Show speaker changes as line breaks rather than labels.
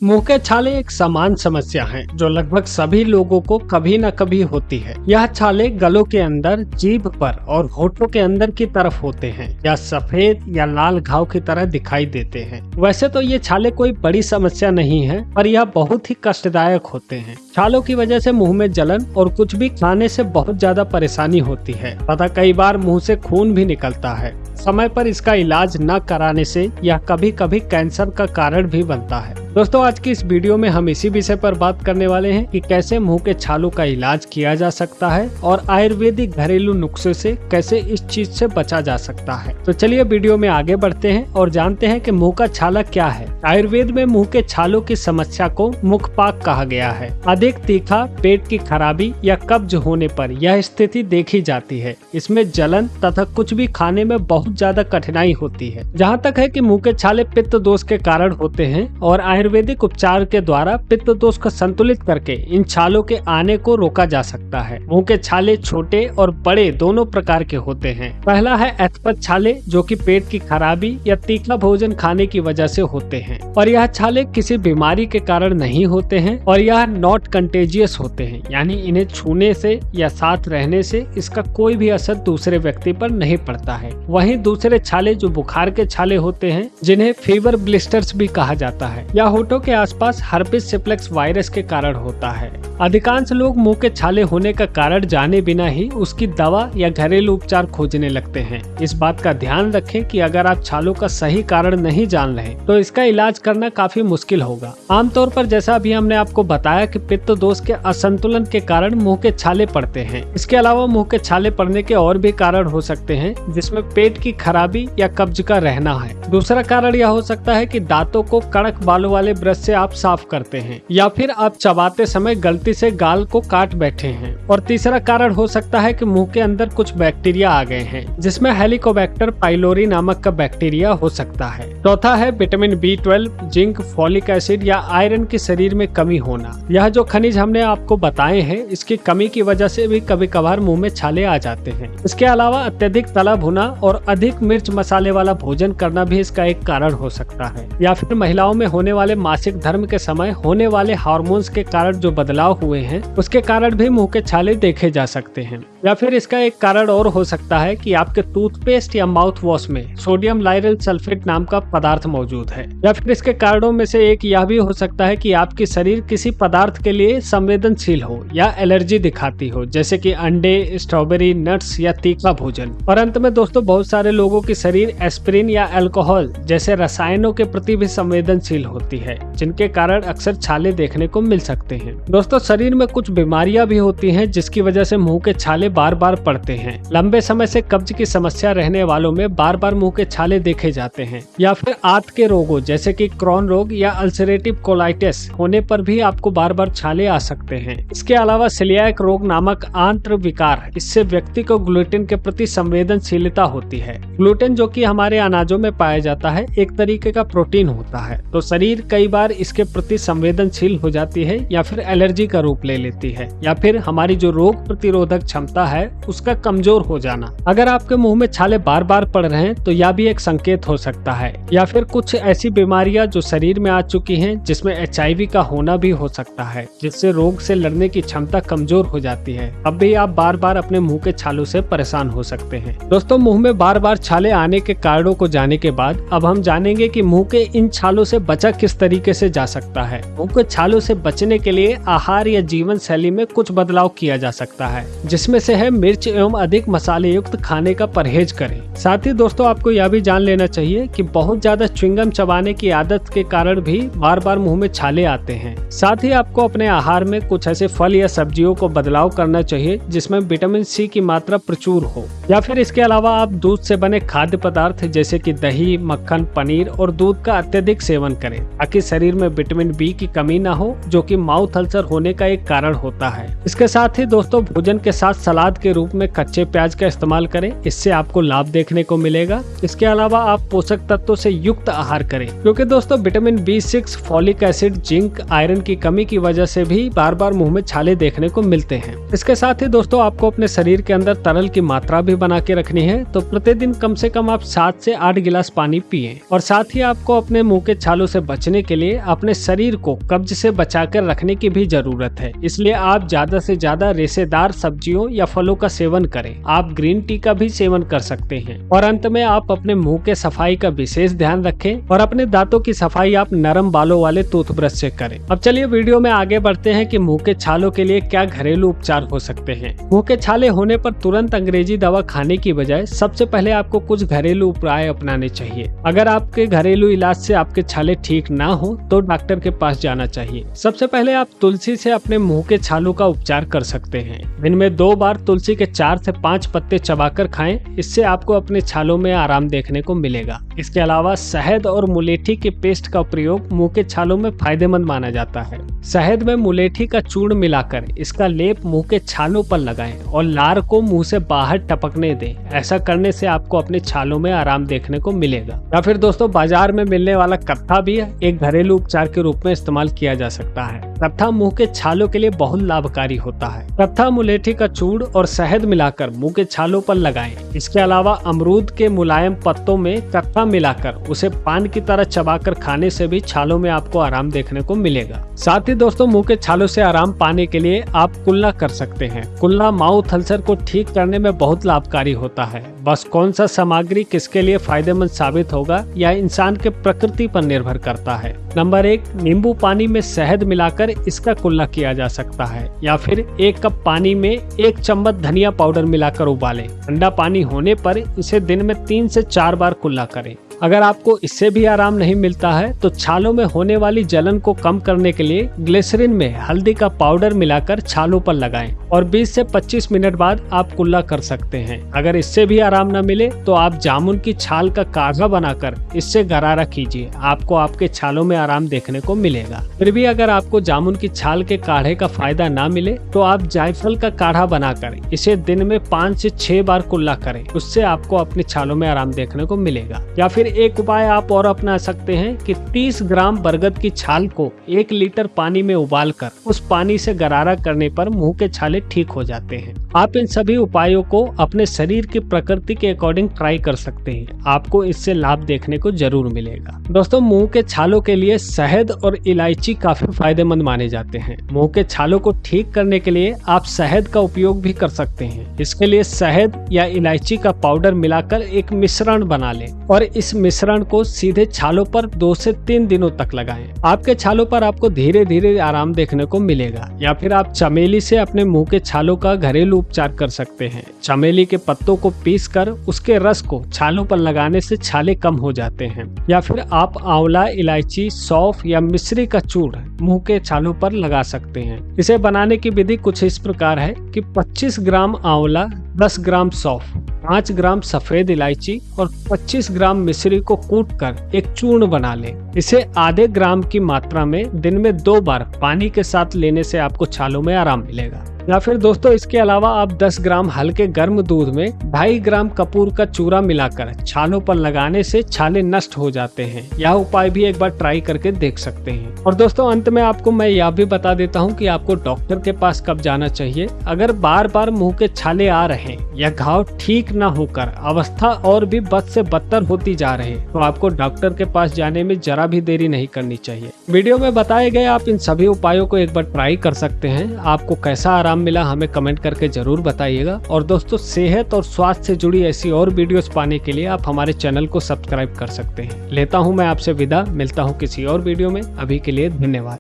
मुंह के छाले एक सामान्य समस्या है जो लगभग सभी लोगों को कभी न कभी होती है। यह छाले गलों के अंदर, जीभ पर और होठों के अंदर की तरफ होते हैं या सफेद या लाल घाव की तरह दिखाई देते हैं। वैसे तो ये छाले कोई बड़ी समस्या नहीं है, पर यह बहुत ही कष्टदायक होते हैं। छालों की वजह से मुंह में जलन और कुछ भी खाने से बहुत ज्यादा परेशानी होती है तथा कई बार मुंह से खून भी निकलता है। समय पर इसका इलाज न कराने से यह कभी कभी कैंसर का कारण भी बनता है। दोस्तों, आज की इस वीडियो में हम इसी विषय पर बात करने वाले हैं कि कैसे मुंह के छालों का इलाज किया जा सकता है और आयुर्वेदिक घरेलू नुस्खे से कैसे इस चीज से बचा जा सकता है। तो चलिए वीडियो में आगे बढ़ते हैं और जानते हैं कि मुंह का छाला क्या है। आयुर्वेद में मुंह के छालों की समस्या को मुखपाक कहा गया है। अधिक तीखा, पेट की खराबी या कब्ज होने पर यह स्थिति देखी जाती है। इसमें जलन तथा कुछ भी खाने में बहुत ज्यादा कठिनाई होती है। जहाँ तक है कि मुंह के छाले पित्त दोष के कारण होते हैं और आयुर्वेदिक उपचार के द्वारा पित्त दोष को संतुलित करके इन छालों के आने को रोका जा सकता है। मुंह के छाले छोटे और बड़े दोनों प्रकार के होते हैं। पहला है एथपथ छाले, जो कि पेट की खराबी या तीखा भोजन खाने की वजह से होते हैं और यह छाले किसी बीमारी के कारण नहीं होते हैं और यह नॉट कंटेजियस होते हैं, यानी इन्हें छूने से या साथ रहने से इसका कोई भी असर दूसरे व्यक्ति पर नहीं पड़ता है। वहीं दूसरे छाले जो बुखार के छाले होते हैं, जिन्हें फीवर ब्लिस्टर्स भी कहा जाता है, यह होठों के आसपास हर्पिस सिम्प्लेक्स वायरस के कारण होता है। अधिकांश लोग मुंह के छाले होने का कारण जाने बिना ही उसकी दवा या घरेलू उपचार खोजने लगते हैं। इस बात का ध्यान रखें कि अगर आप छालों का सही कारण नहीं जान रहे तो इसका इलाज करना काफी मुश्किल होगा। आमतौर पर जैसा अभी हमने आपको बताया कि पित्त दोष के असंतुलन के कारण मुंह के छाले पड़ते हैं। इसके अलावा मुंह के छाले पड़ने के और भी कारण हो सकते हैं, जिसमें पेट की खराबी या कब्ज का रहना है। दूसरा कारण यह हो सकता है कि दांतों को कड़क बालों वाले ब्रश से आप साफ करते हैं या फिर आप चबाते समय गलती से गाल को काट बैठे हैं। और तीसरा कारण हो सकता है कि मुंह के अंदर कुछ बैक्टीरिया आ गए हैं, जिसमें हेलिकोबैक्टर पाइलोरी नामक का बैक्टीरिया हो सकता है। चौथा है vitamin B12, zinc, folic acid या आयरन की शरीर में कमी होना। यह जो खनिज हमने आपको बताए हैं, इसकी कमी की वजह से भी कभी कभार मुंह में छाले आ जाते हैं। इसके अलावा अत्यधिक तला भुना और अधिक मिर्च मसाले वाला भोजन करना भी इसका एक कारण हो सकता है। या फिर महिलाओं में होने वाले मासिक धर्म के समय होने वाले हार्मोन्स के कारण जो बदलाव हुए हैं, उसके कारण भी मुंह के छाले देखे जा सकते हैं। या फिर इसका एक कारण और हो सकता है कि आपके टूथपेस्ट या माउथ वॉश में सोडियम लाइरल सल्फेट नाम का पदार्थ मौजूद है। या फिर इसके कारणों में से एक यह भी हो सकता है कि आपकी शरीर किसी पदार्थ के लिए संवेदनशील हो या एलर्जी दिखाती हो, जैसे कि अंडे, स्ट्रॉबेरी, नट्स या तीखा भोजन। और अंत में दोस्तों, बहुत सारे लोगों की शरीर एस्पिरिन या अल्कोहल जैसे रसायनों के प्रति भी संवेदनशील होती है, जिनके कारण अक्सर छाले देखने को मिल सकते हैं। दोस्तों, शरीर में कुछ बीमारियां भी होती हैं जिसकी वजह से मुंह के छाले बार बार पड़ते हैं। लंबे समय से कब्ज की समस्या रहने वालों में बार बार मुंह के छाले देखे जाते हैं। या फिर आंत के रोगों जैसे कि क्रॉन रोग या अल्सरेटिव कोलाइटिस होने पर भी आपको बार बार छाले आ सकते हैं। इसके अलावा सेलियाक रोग नामक आंत्र विकार, इससे व्यक्ति को ग्लूटेन के प्रति संवेदनशीलता होती है। ग्लूटेन, जो कि हमारे अनाजों में पाया जाता है, एक तरीके का प्रोटीन होता है, तो शरीर कई बार इसके प्रति संवेदनशील हो जाती है या फिर एलर्जी का रूप ले लेती है। या फिर हमारी जो रोग प्रतिरोधक क्षमता है उसका कमजोर हो जाना। अगर आपके मुंह में छाले बार बार पड़ रहे हैं तो यह भी एक संकेत हो सकता है। या फिर कुछ ऐसी बीमारियां जो शरीर में आ चुकी हैं, जिसमें HIV का होना भी हो सकता है, जिससे रोग से लड़ने की क्षमता कमजोर हो जाती है। अब भी आप बार बार अपने मुंह के छालों से परेशान हो सकते हैं। दोस्तों, मुंह में बार बार छाले आने के कारणों को जानने के बाद अब हम जानेंगे कि मुंह के इन छालों से बचा किस तरीके से जा सकता है। मुंह के छालों से बचने के लिए आहार या जीवन शैली में कुछ बदलाव किया जा सकता है, जिसमें से है मिर्च एवं अधिक मसाले युक्त खाने का परहेज करें। साथ ही दोस्तों, आपको यह भी जान लेना चाहिए कि बहुत ज्यादा च्युइंगम चबाने की आदत के कारण भी बार बार मुंह में छाले आते हैं। साथ ही आपको अपने आहार में कुछ ऐसे फल या सब्जियों को बदलाव करना चाहिए जिसमें विटामिन C की मात्रा प्रचुर हो। या फिर इसके अलावा आप दूध से बने खाद्य पदार्थ जैसे कि दही, मक्खन, पनीर और दूध का अत्यधिक सेवन करें, ताकि शरीर में विटामिन B की कमी न हो, जो कि माउथ अल्सर होने का एक कारण होता है। इसके साथ ही दोस्तों, भोजन के साथ सलाद के रूप में कच्चे प्याज का इस्तेमाल करें, इससे आपको लाभ देखने को मिलेगा। इसके अलावा आप पोषक तत्वों से युक्त आहार करें, क्योंकि दोस्तों vitamin B6, folic acid, zinc, iron की कमी की वजह से भी बार बार मुंह में छाले देखने को मिलते हैं। इसके साथ ही दोस्तों, आपको अपने शरीर के अंदर तरल की मात्रा भी बना के रखनी है, तो प्रतिदिन कम से कम आप 7 से 8 गिलास पानी पिएं। और साथ ही आपको अपने मुंह के छालों से बचने बचने के लिए अपने शरीर को कब्ज से बचाकर रखने की भी जरूरत है। इसलिए आप ज्यादा से ज्यादा रेशेदार सब्जियों या फलों का सेवन करें। आप ग्रीन टी का भी सेवन कर सकते हैं। और अंत में आप अपने मुंह के सफाई का विशेष ध्यान रखें और अपने दांतों की सफाई आप नरम बालों वाले टूथब्रश से करें। अब चलिए वीडियो में आगे बढ़ते हैं कि मुंह के छालों के लिए क्या घरेलू उपचार हो सकते हैं। मुंह के छाले होने पर तुरंत अंग्रेजी दवा खाने की बजाय सबसे पहले आपको कुछ घरेलू उपाय अपनाने चाहिए। अगर आपके घरेलू इलाज से आपके छाले ठीक ना हो तो डॉक्टर के पास जाना चाहिए। सबसे पहले आप तुलसी से अपने मुंह के छालों का उपचार कर सकते हैं। दिन में 2 बार तुलसी के 4 से 5 पत्ते चबाकर खाएं। इससे आपको अपने छालों में आराम देखने को मिलेगा। इसके अलावा शहद और मुलेठी के पेस्ट का प्रयोग मुंह के छालों में फायदेमंद माना जाता है। शहद में मुलेठी का चूर्ण मिलाकर इसका लेप मुंह के छालों पर लगाएं और लार को मुंह से बाहर टपकने दें। ऐसा करने से आपको अपने छालों में आराम देखने को मिलेगा। या फिर दोस्तों, बाजार में मिलने वाला कत्था भी एक घरेलू उपचार के रूप में इस्तेमाल किया जा सकता है। कत्था मुंह के छालों के लिए बहुत लाभकारी होता है। कत्था मुलेठी का चूर्ण और शहद मिलाकर मुंह के छालों पर लगाएं। इसके अलावा अमरूद के मुलायम पत्तों में कत्था मिलाकर उसे पान की तरह चबाकर खाने से भी छालों में आपको आराम देखने को मिलेगा। साथ ही दोस्तों, मुंह के छालों से आराम पाने के लिए आप कुल्ला कर सकते हैं। कुल्ला माउथ अल्सर को ठीक करने में बहुत लाभकारी होता है। बस कौन सा सामग्री किसके लिए फायदेमंद साबित होगा यह इंसान के प्रकृति पर निर्भर करता है। नंबर 1, नींबू पानी में शहद मिलाकर इसका कुल्ला किया जा सकता है। या फिर 1 कप पानी में 1 चम्मच धनिया पाउडर मिलाकर उबालें। ठंडा पानी होने पर इसे दिन में 3 से 4 बार कुल्ला करें। अगर आपको इससे भी आराम नहीं मिलता है तो छालों में होने वाली जलन को कम करने के लिए ग्लिसरीन में हल्दी का पाउडर मिलाकर छालों पर लगाएं और 20 से 25 मिनट बाद आप कुल्ला कर सकते हैं। अगर इससे भी आराम न मिले तो आप जामुन की छाल का काढ़ा बनाकर इससे गरारा कीजिए। आपको आपके छालों में आराम देखने को मिलेगा। फिर भी अगर आपको जामुन की छाल के काढ़े का फायदा ना मिले तो आप जायफल का काढ़ा बनाकर इसे दिन में 5 से 6 बार कुल्ला करें। उससे आपको अपने छालों में आराम देखने को मिलेगा। या फिर एक उपाय आप और अपना सकते हैं कि 30 ग्राम बरगद की छाल को 1 लीटर पानी में उबालकर उस पानी से गरारा करने पर मुंह के छाले ठीक हो जाते हैं। आप इन सभी उपायों को अपने शरीर की प्रकृति के अकॉर्डिंग ट्राई कर सकते हैं। आपको इससे लाभ देखने को जरूर मिलेगा। दोस्तों, मुंह के छालों के लिए शहद और इलायची काफी फायदेमंद माने जाते हैं। मुंह के छालों को ठीक करने के लिए आप शहद का उपयोग भी कर सकते हैं। इसके लिए शहद या इलायची का पाउडर मिलाकर एक मिश्रण बना लें और इस मिश्रण को सीधे छालों पर 2 से 3 दिनों तक लगाएं। आपके छालों पर आपको धीरे धीरे आराम देखने को मिलेगा। या फिर आप चमेली से अपने मुंह के छालों का घरेलू उपचार कर सकते हैं। चमेली के पत्तों को पीसकर उसके रस को छालों पर लगाने से छाले कम हो जाते हैं। या फिर आप आंवला, इलायची, सौंफ या मिश्री का चूर्ण मुंह के छालों पर लगा सकते हैं। इसे बनाने की विधि कुछ इस प्रकार है कि 25 ग्राम आंवला, 10 ग्राम सौंफ, 5 ग्राम सफेद इलायची और 25 ग्राम मिश्री को कूटकर एक चूर्ण बना लें। इसे आधे ग्राम की मात्रा में दिन में 2 बार पानी के साथ लेने से आपको छालों में आराम मिलेगा। या फिर दोस्तों, इसके अलावा आप 10 ग्राम हल्के गर्म दूध में 2.5 ग्राम कपूर का चूरा मिलाकर छालों पर लगाने से छाले नष्ट हो जाते हैं। यह उपाय भी एक बार ट्राई करके देख सकते हैं। और दोस्तों, अंत में आपको मैं यह भी बता देता हूं कि आपको डॉक्टर के पास कब जाना चाहिए। अगर बार बार मुंह के छाले आ रहे या घाव ठीक न होकर अवस्था और भी बद से बदतर होती जा रहे तो आपको डॉक्टर के पास जाने में जरा भी देरी नहीं करनी चाहिए। वीडियो में बताए गए आप इन सभी उपायों को एक बार ट्राई कर सकते हैं। आपको कैसा आराम मिला हमें कमेंट करके जरूर बताइएगा। और दोस्तों, सेहत और स्वास्थ्य से जुड़ी ऐसी और वीडियोस पाने के लिए आप हमारे चैनल को सब्सक्राइब कर सकते हैं। लेता हूं मैं आपसे विदा, मिलता हूं किसी और वीडियो में। अभी के लिए धन्यवाद।